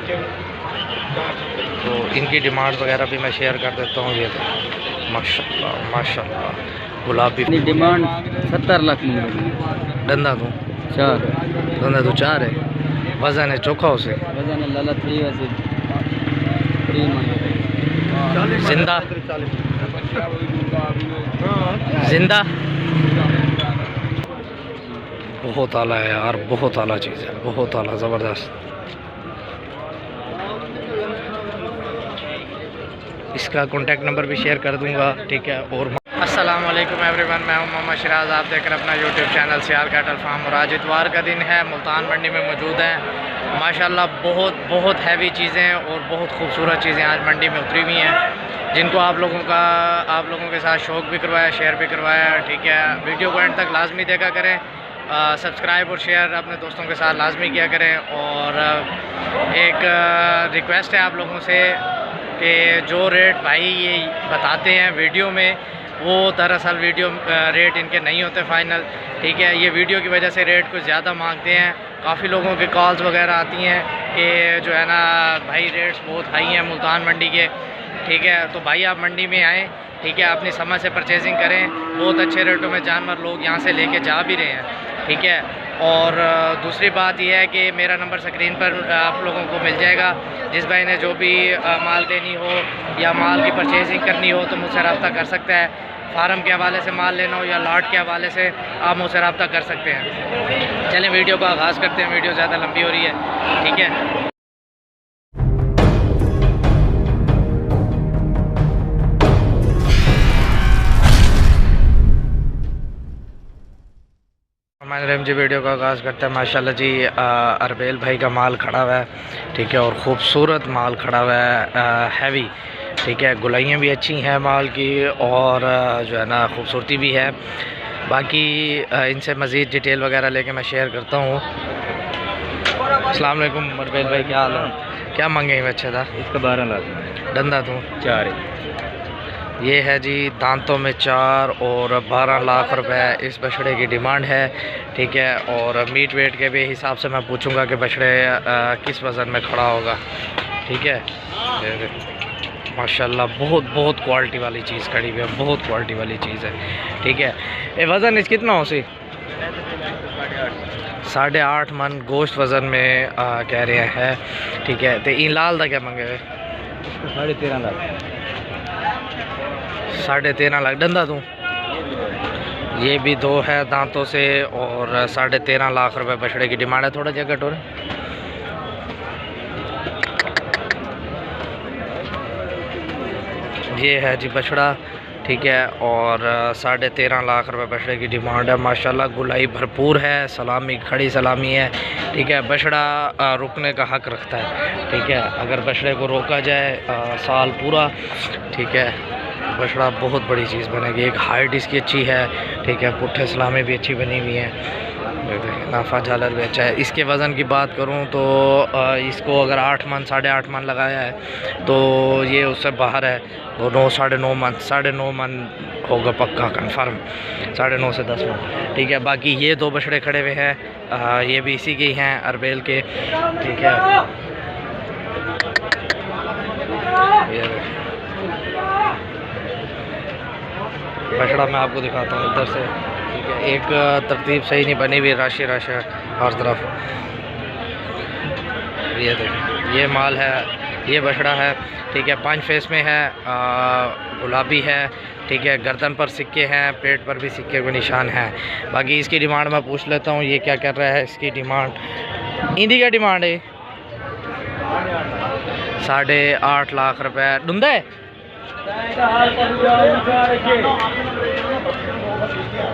तो इनकी डिमांड वगैरह भी मैं शेयर कर देता हूँ। ये माशाल्लाह माशाल्लाह गुलाबी डिमांड 70 लाख डंदा दूँ 4 डंदा तो 4 है। वजन है चोखा उसे वजन है लाला 3 वैसे जिंदा जिंदा बहुत आला है यार, बहुत आला चीज़ है, बहुत आला ज़बरदस्त। इसका कॉन्टैक्ट नंबर भी शेयर कर दूंगा, ठीक है। और अस्सलाम वालेकुम एवरीवन, मैं हूं मोहम्मद शिराज, आप देख रहे अपना यूट्यूब चैनल सियाल कैटल फार्म। और आज इतवार का दिन है, मुल्तान मंडी में मौजूद हैं। माशाल्लाह बहुत हैवी चीज़ें और बहुत खूबसूरत चीज़ें आज मंडी में उतरी हुई हैं, जिनको आप लोगों के साथ शौक़ भी करवाया, शेयर भी करवाया, ठीक है। वीडियो को एंड तक लाजमी देखा करें, सब्सक्राइब और शेयर अपने दोस्तों के साथ लाजमी किया करें। और एक रिक्वेस्ट है आप लोगों से कि जो रेट भाई ये बताते हैं वीडियो में, वो दरअसल वीडियो रेट इनके नहीं होते फ़ाइनल, ठीक है। ये वीडियो की वजह से रेट कुछ ज़्यादा मांगते हैं। काफ़ी लोगों के कॉल्स वगैरह आती हैं कि जो है ना भाई रेट्स बहुत हाई हैं मुल्तान मंडी के, ठीक है। तो भाई आप मंडी में आएँ, ठीक है, अपनी समझ से परचेजिंग करें। बहुत अच्छे रेटों में जानवर लोग यहाँ से लेके जा भी रहे हैं, ठीक है। और दूसरी बात यह है कि मेरा नंबर स्क्रीन पर आप लोगों को मिल जाएगा। जिस भाई ने जो भी माल देनी हो या माल की परचेजिंग करनी हो तो मुझसे रब्ता कर सकता है। फार्म के हवाले से माल लेना हो या लॉट के हवाले से आप मुझसे रब्ता कर सकते हैं। चलें वीडियो का आगाज़ करते हैं, वीडियो ज़्यादा लंबी हो रही है, ठीक है। रहीम जी वीडियो का आगाज़ करते हैं। माशाल्लाह जी अरबेल भाई का माल खड़ा हुआ है, ठीक है, और ख़ूबसूरत माल खड़ा हुआ है, हैवी, ठीक है। गुलाइयाँ भी अच्छी हैं माल की और जो है ना खूबसूरती भी है। बाकी इनसे मज़ीद डिटेल वगैरह लेके मैं शेयर करता हूँ। अस्सलाम वालेकुम अरबेल भाई, क्या हाल है? क्या मांगे बच्चे था? इसका 12 लाख डंदा दूँ 4 ये है जी, दांतों में 4 और 12 लाख रुपए इस बछड़े की डिमांड है, ठीक है। और मीट वेट के भी हिसाब से मैं पूछूंगा कि बछड़े किस वज़न में खड़ा होगा, ठीक है। माशाल्लाह बहुत क्वालिटी वाली चीज़ खड़ी हुई है, बहुत क्वालिटी वाली चीज़ है, ठीक है। ये वज़न इस कितना हो सी? 8.5 मन गोश्त वज़न में कह रहे हैं, ठीक है। तो इन लाल का क्या मंगे? 13.5 लाख 13.5 लाख डंदा दूँ। ये भी 2 है दांतों से और 13.5 लाख रुपए बछड़े की डिमांड है। थोड़ा जगह टोरे ये है जी बछड़ा, ठीक है। और 13.5 लाख रुपए बछड़े की डिमांड है। माशाल्लाह गुलाई भरपूर है, सलामी खड़ी सलामी है, ठीक है। बछड़ा रुकने का हक रखता है, ठीक है। अगर बछड़े को रोका जाए साल पूरा, ठीक है, बछड़ा बहुत बड़ी चीज़ बनेगी। एक हाइट इसकी अच्छी है, ठीक है। पुट्ठे सलामी भी अच्छी बनी हुई हैं, नाफा झालर भी अच्छा है। इसके वज़न की बात करूं तो इसको अगर 8 मन 8.5 मन लगाया है तो ये उससे बाहर है, वो 9 साढ़े 9 मन होगा पक्का कंफर्म, 9.5 से 10 मन, ठीक है। बाकी ये 2 बछड़े खड़े हुए हैं, ये भी इसी के ही हैं अरबेल के, ठीक है। ये बछड़ा मैं आपको दिखाता हूँ इधर से, ठीक है। एक तरतीब सही नहीं बनी हुई, राशि हर तरफ। ये देखिए ये माल है, ये बछड़ा है, ठीक है। 5 फेस में है, गुलाबी है, ठीक है। गर्दन पर सिक्के हैं, पेट पर भी सिक्के के निशान हैं। बाकी इसकी डिमांड मैं पूछ लेता हूँ, ये क्या कर रहा है। इसकी डिमांड इंदी का डिमांड है 8.5 लाख रुपए। डूंदा है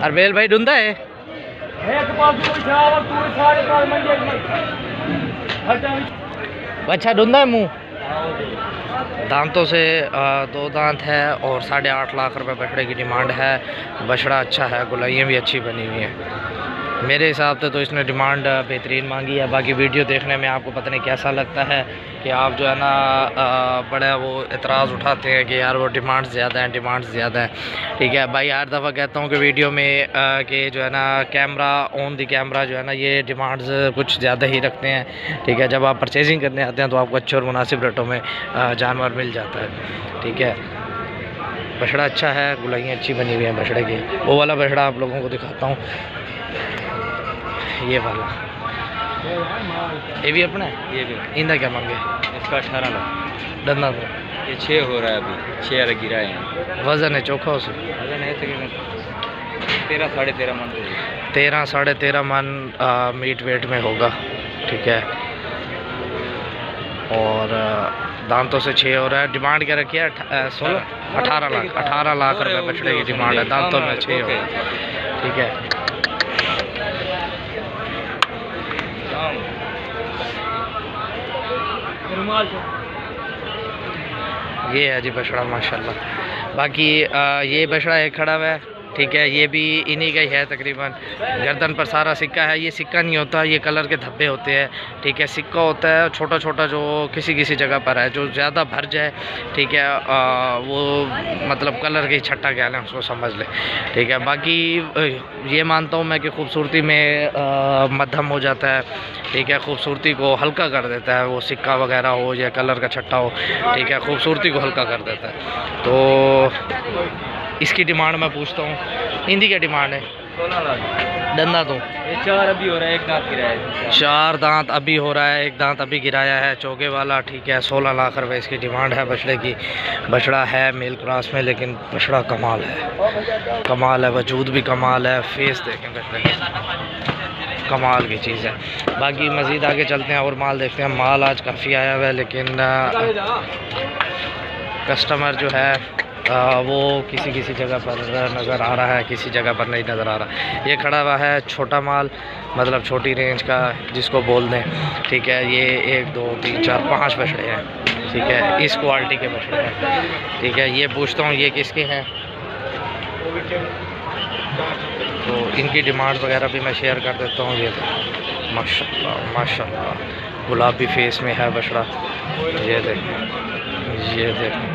अरबेल भाई, डूंदा है? अच्छा डूंदा है मुँह, दांतों से 2 दांत है और 8.5 लाख रुपए बछड़े की डिमांड है। बछड़ा अच्छा है, गुलाइयाँ भी अच्छी बनी हुई हैं। मेरे हिसाब से तो इसने डिमांड बेहतरीन मांगी है। बाकी वीडियो देखने में आपको पता नहीं कैसा लगता है कि आप जो है ना बड़ा वो एतराज़ उठाते हैं कि यार वो डिमांड ज़्यादा है, डिमांड ज़्यादा है। ठीक है भाई, हर दफ़ा कहता हूँ कि वीडियो में कि जो है ना कैमरा ऑन दी कैमरा जो है ना ये डिमांड्स कुछ ज़्यादा ही रखते हैं। ठीक है, जब आप परचेजिंग करने आते हैं तो आपको अच्छे और मुनासिब रेटों में जानवर मिल जाता है। ठीक है, बछड़ा अच्छा है, गुलाइयाँ अच्छी बनी हुई हैं बछड़े की। वो वाला बछड़ा आप लोगों को दिखाता हूँ, ये वाला, ये भी अपना है। ये भी इनका क्या मांगे? इसका 18 लाख। डंदा तो ये 6 हो रहा है, अभी 6 गिरा है। वज़न है चोखा उसे? वजन है तकरीबन 13 साढ़े 13 मन। 13 साढ़े 13 मन मीट वेट में होगा। ठीक है, और दांतों से 6 हो रहा है। डिमांड क्या रखी है? 18 लाख। 18 लाख रुपये बछड़े की डिमांड है, दांतों में 6 हो रहा है। ठीक है, ये है जी बछड़ा माशाल्लाह। बाकी ये बछड़ा एक खड़ा हुआ है। ठीक है, ये भी इन्हीं का ही है तकरीबन। गर्दन पर सारा सिक्का है। ये सिक्का नहीं होता, ये कलर के धब्बे होते हैं। ठीक है, सिक्का होता है छोटा छोटा जो किसी किसी जगह पर है, जो ज़्यादा भर जाए। ठीक है, वो मतलब कलर की छट्टा कह लें उसको, समझ ले। ठीक है, बाकी ये मानता हूँ मैं कि खूबसूरती में मध्यम हो जाता है। ठीक है, खूबसूरती को हल्का कर देता है, वो सिक्का वगैरह हो या कलर का छट्टा हो। ठीक है, खूबसूरती को हल्का कर देता है। तो इसकी डिमांड मैं पूछता हूँ, इनकी क्या डिमांड है? 16 लाख। डंदा तो ये 4 अभी हो रहा है, 1 दांत गिराया है। 4 दांत अभी हो रहा है, 1 दांत अभी गिराया है, चौके वाला। ठीक है, 16 लाख रुपए इसकी डिमांड है बछड़े की। बछड़ा है मेल क्रॉस में, लेकिन बछड़ा कमाल है, कमाल है, वजूद भी कमाल है। फेस देखें बछड़े का, कमाल की चीज़ है। बाकी मज़ीद आगे चलते हैं और माल देखते हैं। माल आज काफ़ी आया हुआ है, लेकिन कस्टमर जो है वो किसी किसी जगह पर नज़र आ रहा है, किसी जगह पर नहीं नज़र आ रहा। ये खड़ा हुआ है छोटा माल, मतलब छोटी रेंज का जिसको बोल दें। ठीक है, ये 1 2 3 4 5 बछड़े हैं। ठीक है, इस क्वालिटी के बछड़े हैं। ठीक है, ये पूछता हूँ ये किसके हैं, तो इनकी डिमांड वगैरह भी मैं शेयर कर देता हूँ। ये माशाल्लाह माशाल्लाह गुलाबी फेस में है बछड़ा। ये देखें, ये देखें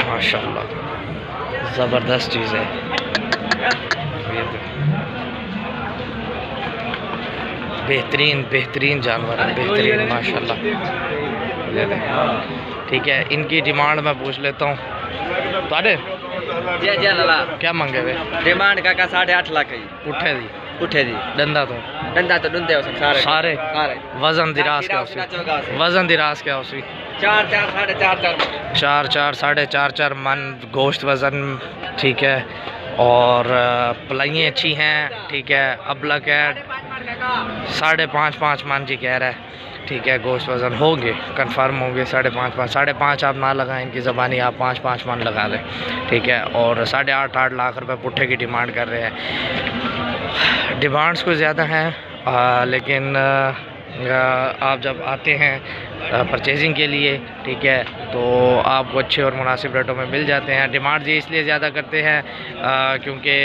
माशाल्लाह ज़बरदस्त चीज़ है। ये बेहतरीन बेहतरीन जानवर है, बेहतरीन माशाल्लाह। ये देखें। ठीक है, इनकी डिमांड मैं पूछ लेता हूँ। तारे क्या मांगे वे? डिमांड का 8.5 लाख है। उठे दी उठे दी। डंदा तो डंडे हो सारे सारे सारे। वजन दिराज क्या उसी? वजन दिराज क्या उसी? 4 साढ़े 4 साढ़े 4 मन गोश्त वज़न। ठीक है, और पलाइयाँ अच्छी हैं। ठीक है, अबलक है 5.5 मन जी कह रहा है। ठीक है, गोश्त वज़न होंगे, कंफर्म होंगे 5.5 5.5 आप ना लगाएं, इनकी ज़बानी आप 5 मन लगा लें। ठीक है, और 8.5 लाख रुपए पुट्ठे की डिमांड कर रहे हैं। डिमांड्स कुछ ज़्यादा हैं, लेकिन आप जब आते हैं परचेजिंग के लिए, ठीक है, तो आपको अच्छे और मुनासिब रेटों में मिल जाते हैं। डिमांड ये इसलिए ज़्यादा करते हैं क्योंकि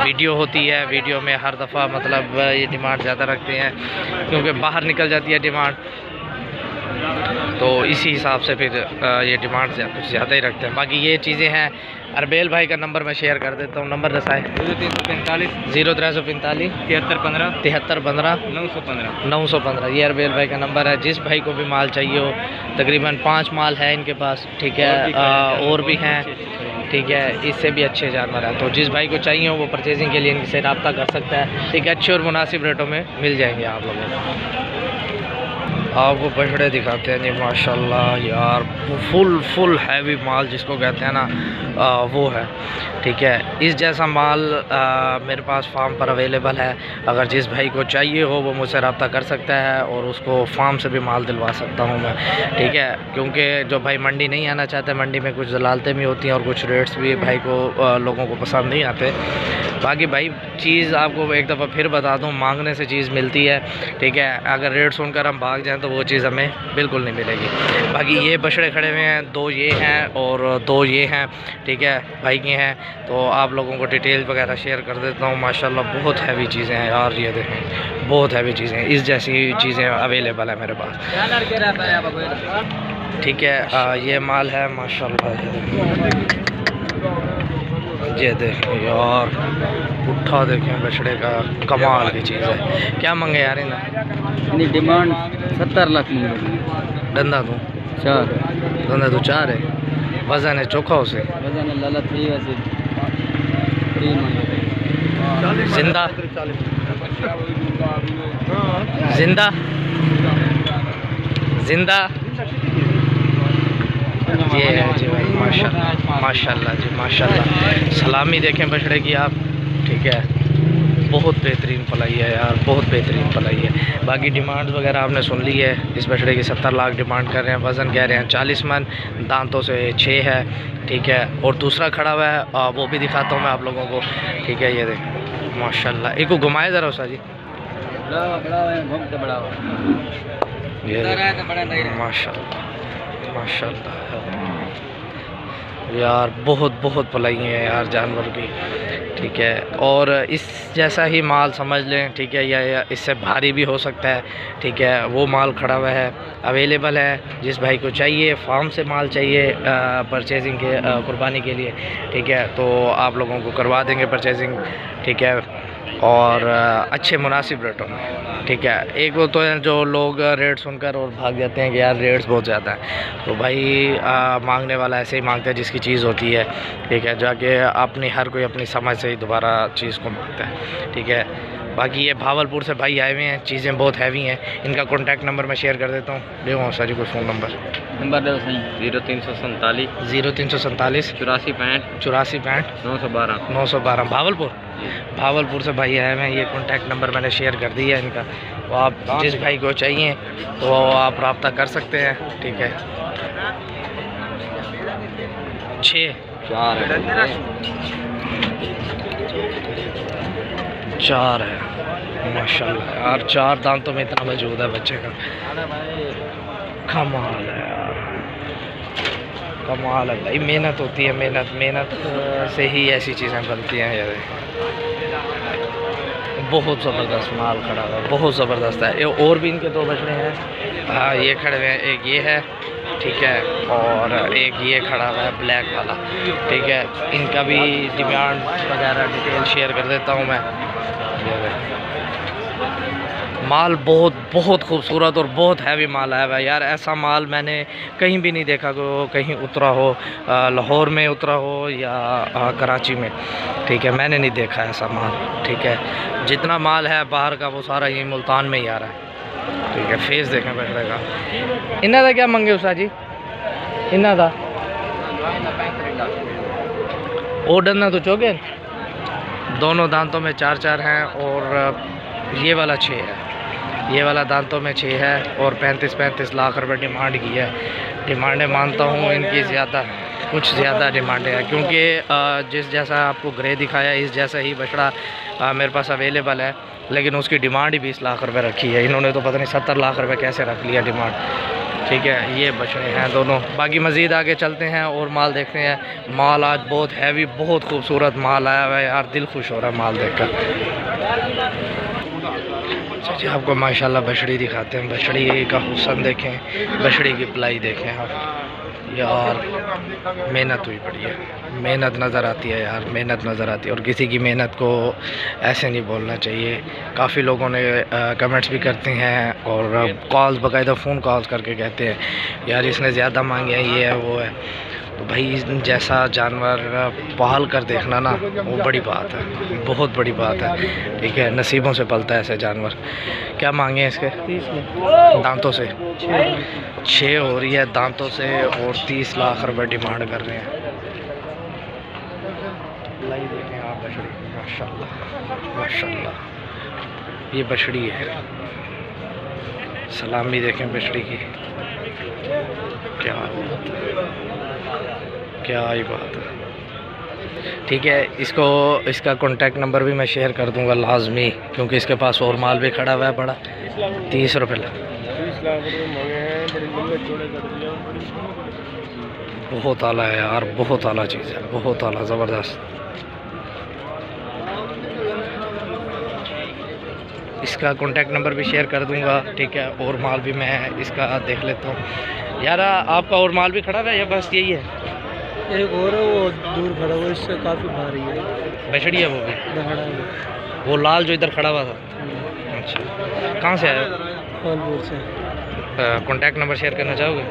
वीडियो होती है, वीडियो में हर दफ़ा मतलब ये डिमांड ज़्यादा रखते हैं क्योंकि बाहर निकल जाती है डिमांड, तो इसी हिसाब से फिर ये डिमांड कुछ ज़्यादा ही रखते हैं। बाकी ये चीज़ें हैं। अरबेल भाई का नंबर मैं शेयर कर देता हूँ, नंबर दसाएँ। 0345 0345 7315 7315 915 915। ये अरबेल भाई का नंबर है। जिस भाई को भी माल चाहिए हो, तकरीबन 5 माल है इनके पास। ठीक है, और भी हैं। ठीक है, इससे भी अच्छे जानवर हैं, तो जिस भाई को चाहिए हो वो परचेजिंग के लिए इनसे रब्ता कर सकता है। ठीक है, अच्छे और मुनासिब रेटों में मिल जाएंगे आप लोगों को। आपको बछड़े दिखाते हैं जी, माशाल्लाह यार, फुल हैवी माल जिसको कहते हैं ना, वो है। ठीक है, इस जैसा माल मेरे पास फार्म पर अवेलेबल है। अगर जिस भाई को चाहिए हो वो मुझसे रब्ता कर सकता है और उसको फार्म से भी माल दिलवा सकता हूँ मैं। ठीक है, क्योंकि जो भाई मंडी नहीं आना चाहते, मंडी में कुछ दलालतें भी होती हैं और कुछ रेट्स भी भाई को लोगों को पसंद नहीं आते। बाकी भाई चीज़ आपको एक दफ़ा फिर बता दूं, मांगने से चीज़ मिलती है। ठीक है, अगर रेट सुनकर हम भाग जाएँ हैं तो वो चीज़ हमें बिल्कुल नहीं मिलेगी। बाकी ये बछड़े खड़े हुए हैं, 2 ये हैं और 2 ये हैं, ठीक है, भाई के हैं। तो आप लोगों को डिटेल वगैरह शेयर कर देता हूँ। माशाल्लाह बहुत हैवी चीज़ें हैं यार, ये देखें बहुत हैवी चीज़ें हैं, इस जैसी चीज़ें अवेलेबल है मेरे पास, ठीक है। ये माल है माशाल्लाह, ये देखें यार, पुट्ठा देखें बछड़े का, कमाल की चीज़ है। क्या मंगे यार इन्हें? डिमांड 70 लाख मंगे। डंदा तू 4 डंदा तू 4 है, वजन है चोखा उसे, वजन है लाला 3 वैसे 3 मंगे। जिंदा जिंदा जिंदा ये है जी भाई, माशाल्लाह जी माशाल्लाह। सलामी देखें बछड़े की आप, ठीक है, बहुत बेहतरीन पलाई है यार, बहुत बेहतरीन पलाई है। बाकी डिमांड वगैरह आपने सुन ली है। इस बछड़े की 70 लाख डिमांड कर रहे हैं, वज़न कह रहे हैं 40 मन, दांतों से 6 है, ठीक है। और दूसरा खड़ा हुआ है, वो भी दिखाता हूँ मैं आप लोगों को, ठीक है। ये देख माशाल्लाह, एक को घुमाए ज़रा उसा जी, ये माशाल्लाह माशाल्लाह यार, बहुत पलाई है यार जानवर की, ठीक है। और इस जैसा ही माल समझ लें, ठीक है, या इससे भारी भी हो सकता है, ठीक है। वो माल खड़ा हुआ है, अवेलेबल है। जिस भाई को चाहिए, फार्म से माल चाहिए परचेजिंग के कुर्बानी के लिए, ठीक है, तो आप लोगों को करवा देंगे परचेजिंग, ठीक है, और अच्छे मुनासिब रेटों में, ठीक है। एक वो तो है जो लोग रेट सुनकर और भाग जाते हैं कि यार रेट्स बहुत ज़्यादा है, तो भाई मांगने वाला ऐसे ही मांगता है जिसकी चीज़ होती है, ठीक है, जाके अपनी हर कोई अपनी समझ से ही दोबारा चीज़ को मांगता है, ठीक है। बाकी ये भावलपुर से भाई आए हुए हैं, चीज़ें बहुत हैवी हैं। इनका कॉन्टैक्ट नंबर मैं शेयर कर देता हूँ, देखो सर जी कोई फ़ोन नंबर 0347 0347 84 65 912 भावलपुर से भाई आए हुए हैं। ये कॉन्टैक्ट नंबर मैंने शेयर कर दिया है इनका, तो आप जिस भाई को चाहिए तो आप रब्ता कर सकते हैं, ठीक है। 4 है माशाल्लाह यार, 4 दांतों में इतना मौजूद है बच्चे का, कमाल है यार, कमाल है भाई। मेहनत होती है, मेहनत से ही ऐसी चीज़ें बनती हैं यार। बहुत ज़बरदस्त माल खड़ा हुआ है, बहुत ज़बरदस्त है। ये और भी इनके 2 बछड़े हैं, हाँ ये खड़े हुए हैं, एक ये है, ठीक है, और एक ये खड़ा हुआ है ब्लैक वाला, ठीक है। इनका भी डिमांड वगैरह डिटेल शेयर कर देता हूँ मैं। माल बहुत खूबसूरत और बहुत हैवी माल आया हुआ है यार। ऐसा माल मैंने कहीं भी नहीं देखा कि कहीं उतरा हो, लाहौर में उतरा हो या कराची में, ठीक है, मैंने नहीं देखा ऐसा माल, ठीक है। जितना माल है बाहर का वो सारा यही मुल्तान में ही आ रहा है, ठीक है। फेस देखें बछड़े का। इन्ना का क्या मंगे उसा जी? इन्ना का ओ डरना तो चौके, दोनों दांतों में 4 हैं और ये वाला 6 है, ये वाला दांतों में 6 है और 35 लाख रुपए डिमांड की है। डिमांडें मानता हूँ इनकी ज़्यादा, कुछ ज़्यादा डिमांडें हैं, क्योंकि जिस जैसा आपको ग्रे दिखाया इस जैसा ही बछड़ा मेरे पास अवेलेबल है, लेकिन उसकी डिमांड ही 20 लाख रुपए रखी है। इन्होंने तो पता नहीं 70 लाख रुपए कैसे रख लिया डिमांड, ठीक है। ये बछड़े हैं दोनों। बाकी मज़ीद आगे चलते हैं और माल देखते हैं। माल आज बहुत हैवी, बहुत खूबसूरत माल आया हुआ है यार, दिल खुश हो रहा है माल देखकर। जी आपको माशाल्लाह बछड़ी दिखाते हैं, बछड़ी का हुस्न देखें, बछड़ी की पलाई देखें आप यार, मेहनत हुई पड़ी है, मेहनत नज़र आती है यार, मेहनत नज़र आती है। और किसी की मेहनत को ऐसे नहीं बोलना चाहिए। काफ़ी लोगों ने कमेंट्स भी करते हैं और कॉल्स, बाकायदा फ़ोन कॉल्स करके कहते हैं यार इसने ज़्यादा मांगे हैं, ये है वो है। तो भाई जैसा जानवर पाल कर देखना ना, वो बड़ी बात है, बहुत बड़ी बात है, ठीक है। नसीबों से पलता है ऐसे जानवर। क्या मांगे हैं इसके? 30 दांतों से 6 हो रही है दांतों से, और 30 लाख रुपए डिमांड कर रहे हैं। लाई देखें आप बछड़ी, माशाल्लाह माशाल्लाह, ये बछड़ी है। सलामी देखें बछड़ी की, क्या बात है, क्या ही बात है, ठीक है। इसको, इसका कॉन्टैक्ट नंबर भी मैं शेयर कर दूंगा लाजमी, क्योंकि इसके पास और माल भी खड़ा हुआ है बड़ा। 30 रुपये लाख रुपये मांगे हैं, बड़ी लंबे चौड़े कर दिया। बहुत आला है यार, बहुत आला चीज़ है, बहुत आला, ज़बरदस्त। इसका कॉन्टैक्ट नंबर भी शेयर कर दूंगा, ठीक है। और माल भी मैं इसका देख लेता हूँ यार। आपका और माल भी खड़ा है या बस यही है? एक और है, वो दूर खड़ा हुआ, इससे काफ़ी भारी है, बछड़ी है वो भी, दहाड़ा है वो लाल जो इधर खड़ा हुआ था। अच्छा, कहाँ से आया? कानपुर से। कॉन्टैक्ट नंबर शेयर करना चाहोगे?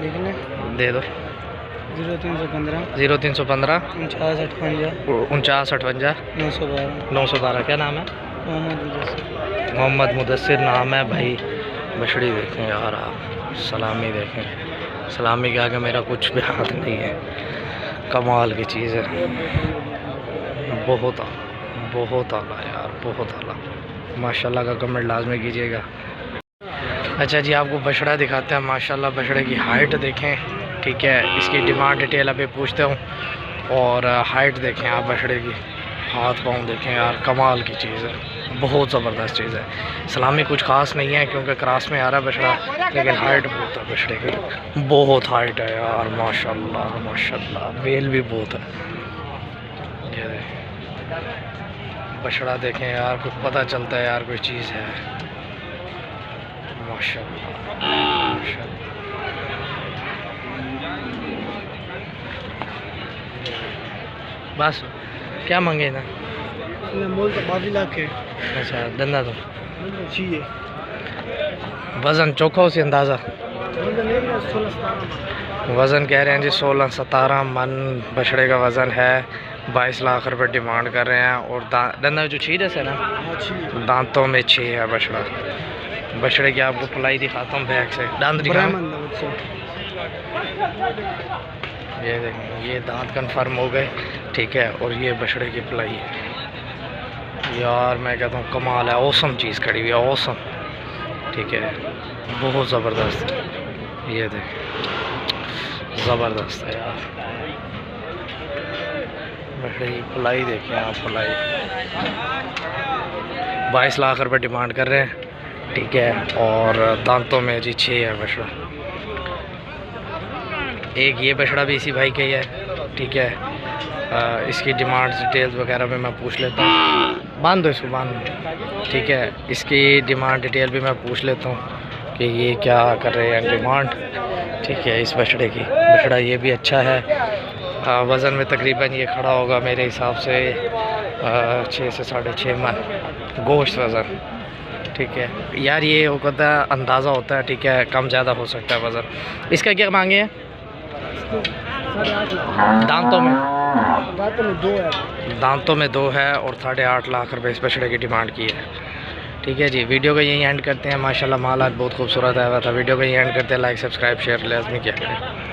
लिखना दे दो। 0315 0315 49 59 912 912। क्या नाम है? मोहम्मद मुदस्सिर नाम है भाई। बछड़ी देखें यार आप, सलामी देखें, सलामी के आगे मेरा कुछ भी हाथ नहीं है। कमाल की चीज़ है, बहुत आला यार, बहुत आला। माशाल्लाह का कमेंट लाजमी कीजिएगा। अच्छा जी, आपको बछड़ा दिखाते हैं। माशाल्लाह बछड़े की हाइट देखें, ठीक है। इसकी डिमांड डिटेल अभी पूछते हूँ। और हाइट देखें आप बछड़े की, हाथ पाँव देखें यार, कमाल की चीज़ है, बहुत ज़बरदस्त चीज़ है। सलामी कुछ ख़ास नहीं है क्योंकि क्रॉस में आ रहा है बछड़ा, लेकिन हाइट बहुत है बछड़े की, बहुत हाइट है यार, माशाल्लाह माशाल्लाह। वेल भी बहुत है। ये देखें बछड़ा देखें यार, कुछ पता चलता है यार कोई चीज़ है। माशाल्लाह माशाल्लाह। बस क्या मांगे ना? मोल तो 22 लाख है। अच्छा, धंधा तो चाहिए। वज़न चोखा उसे अंदाज़ा? वज़न कह रहे हैं जी 16-17 मन बछड़े का वज़न है। 22 लाख रुपए डिमांड कर रहे हैं। और धंधा जो छीर है ना, दांतों में 6 है बछड़ा। बछड़े की आपको पलाई दिखाता हूँ बैक से, दांत दिखाऊं। ये देखें, ये दांत कन्फर्म हो गए, ठीक है। और ये बछड़े की पलाई है यार, मैं कहता हूँ कमाल है, औसम चीज़ खड़ी हुई है, औसम, ठीक है, बहुत ज़बरदस्त। ये देखें, ज़बरदस्त है यार। बछड़े की पलाई देखें आप, पलाई 22 लाख रुपए डिमांड कर रहे हैं, ठीक है। और दांतों में जी 6 है बछड़ा। एक ये बछड़ा भी इसी भाई का ही है, ठीक है। इसकी डिमांड डिटेल्स वगैरह में मैं पूछ लेता हूँ। बांध दो इसको, बांध दो, ठीक है। इसकी डिमांड डिटेल भी मैं पूछ लेता हूँ कि ये क्या कर रहे हैं डिमांड, ठीक है। इस बछड़े की, बछड़ा ये भी अच्छा है। वज़न में तकरीबन ये खड़ा होगा मेरे हिसाब से 6 से 6.5 मन गोश्त वज़न, ठीक है यार। ये होता है, अंदाज़ा होता है, ठीक है, कम ज़्यादा हो सकता है वज़न। इसका क्या मांगे हैं? दांतों में 2 है। दांतों में 2 है और 8.5 लाख रुपए इस बछड़े की डिमांड की है, ठीक है जी। वीडियो को यहीं एंड करते हैं। माशाल्लाह माल आज बहुत खूबसूरत आया हुआ था। वीडियो को यहीं एंड करते हैं। लाइक सब्सक्राइब शेयर लाजमी किया करें।